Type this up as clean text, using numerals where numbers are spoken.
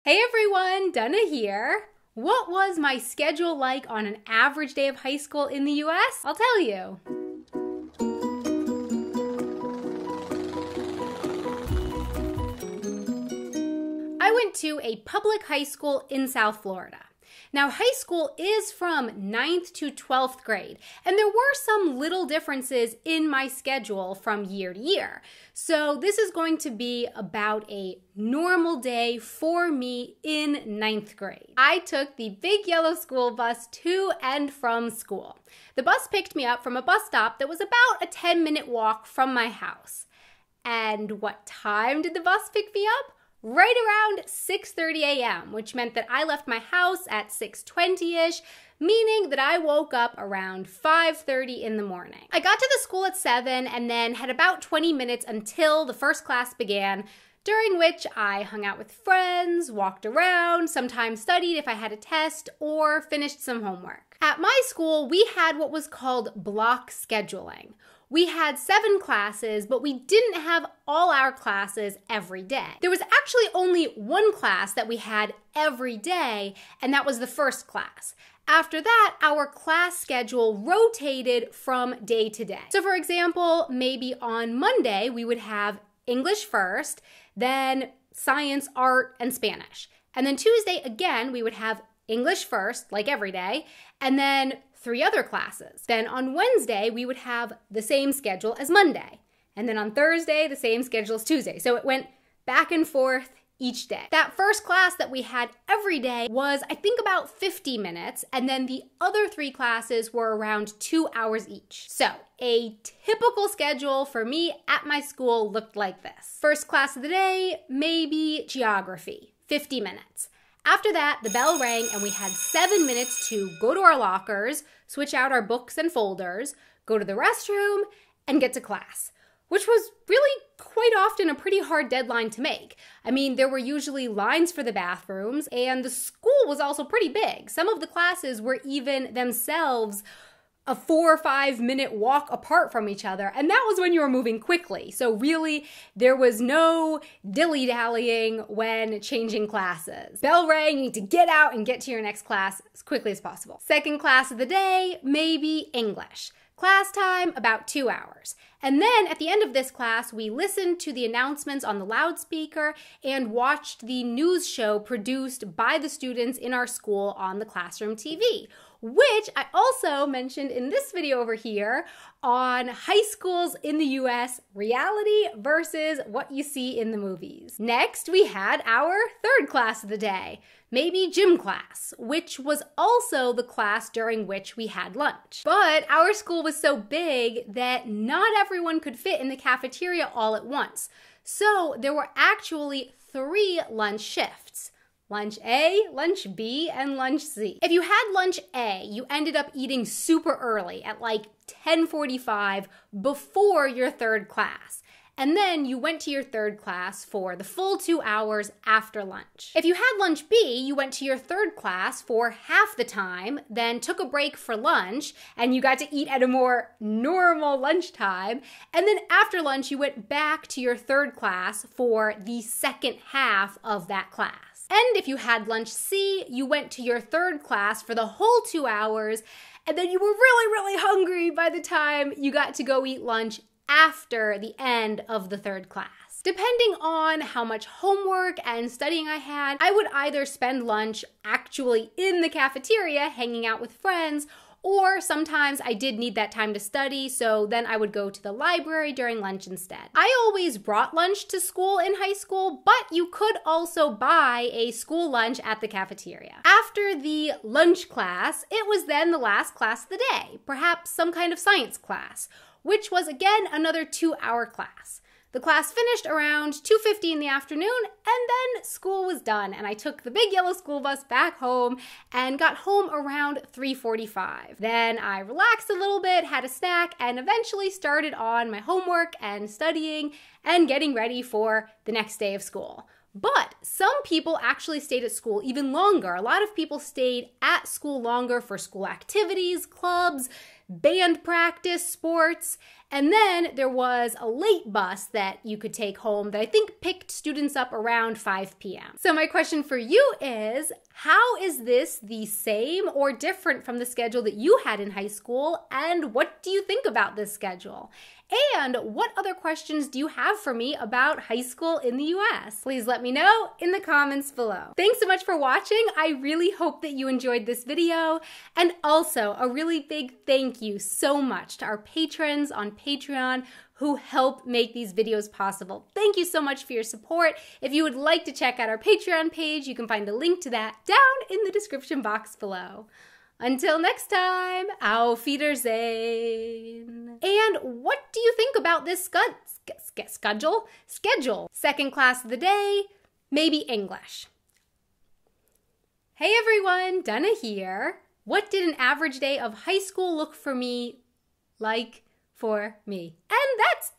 Hey everyone, Donna here. What was my schedule like on an average day of high school in the US? I'll tell you. I went to a public high school in South Florida. Now, high school is from 9th to 12th grade, and there were some little differences in my schedule from year to year. So this is going to be about a normal day for me in 9th grade. I took the big yellow school bus to and from school. The bus picked me up from a bus stop that was about a 10-minute walk from my house. And what time did the bus pick me up? Right around 6:30 a.m., which meant that I left my house at 6:20-ish, meaning that I woke up around 5:30 in the morning. I got to the school at 7 and then had about 20 minutes until the first class began, during which I hung out with friends, walked around, sometimes studied if I had a test, or finished some homework. At my school, we had what was called block scheduling. We had 7 classes, but we didn't have all our classes every day. There was actually only one class that we had every day, and that was the first class. After that, our class schedule rotated from day to day. So for example, maybe on Monday, we would have English first, then science, art, and Spanish. And then Tuesday, again, we would have English first, like every day, and then 3 other classes. Then on Wednesday, we would have the same schedule as Monday. And then on Thursday, the same schedule as Tuesday. So it went back and forth each day. That first class that we had every day was, I think, about 50 minutes. And then the other 3 classes were around 2 hours each. So a typical schedule for me at my school looked like this. First class of the day, maybe geography, 50 minutes. After that, the bell rang and we had 7 minutes to go to our lockers, switch out our books and folders, go to the restroom, and get to class, which was really quite often a pretty hard deadline to make. I mean, there were usually lines for the bathrooms, and the school was also pretty big. Some of the classes were even themselves a 4 or 5 minute walk apart from each other. And that was when you were moving quickly. So really, there was no dilly-dallying when changing classes. Bell rang, you need to get out and get to your next class as quickly as possible. Second class of the day, maybe English. Class time, about 2 hours. And then at the end of this class, we listened to the announcements on the loudspeaker and watched the news show produced by the students in our school on the classroom TV, which I also mentioned in this video over here on high schools in the US, reality versus what you see in the movies. Next, we had our third class of the day, maybe gym class, which was also the class during which we had lunch. But our school was so big that not everyone could fit in the cafeteria all at once. So there were actually 3 lunch shifts. Lunch A, Lunch B, and Lunch C. If you had Lunch A, you ended up eating super early at like 10:45 before your third class. And then you went to your third class for the full 2 hours after lunch. If you had Lunch B, you went to your third class for half the time, then took a break for lunch, and you got to eat at a more normal lunchtime. And then after lunch, you went back to your third class for the second half of that class. And if you had Lunch C, you went to your third class for the whole 2 hours, and then you were really hungry by the time you got to go eat lunch after the end of the third class. Depending on how much homework and studying I had, I would either spend lunch actually in the cafeteria hanging out with friends, or sometimes I did need that time to study, so then I would go to the library during lunch instead. I always brought lunch to school in high school, but you could also buy a school lunch at the cafeteria. After the lunch class, it was then the last class of the day, perhaps some kind of science class, which was again another 2-hour class. The class finished around 2:50 in the afternoon, and then school was done, and I took the big yellow school bus back home and got home around 3:45. Then I relaxed a little bit, had a snack, and eventually started on my homework and studying and getting ready for the next day of school. But some people actually stayed at school even longer. A lot of people stayed at school longer for school activities, clubs, band practice, sports, and then there was a late bus that you could take home that I think picked students up around 5 p.m. So my question for you is, how is this the same or different from the schedule that you had in high school, and what do you think about this schedule? And what other questions do you have for me about high school in the US? Please let me know in the comments below. Thanks so much for watching. I really hope that you enjoyed this video. And also a really big thank you so much to our patrons on Patreon who help make these videos possible. Thank you so much for your support. If you would like to check out our Patreon page, you can find a link to that down in the description box below. Until next time, auf Wiedersehen. And what do you think about this schedule? Second class of the day, maybe English. Hey everyone, Dana here. What did an average day of high school look for me like for me? And that's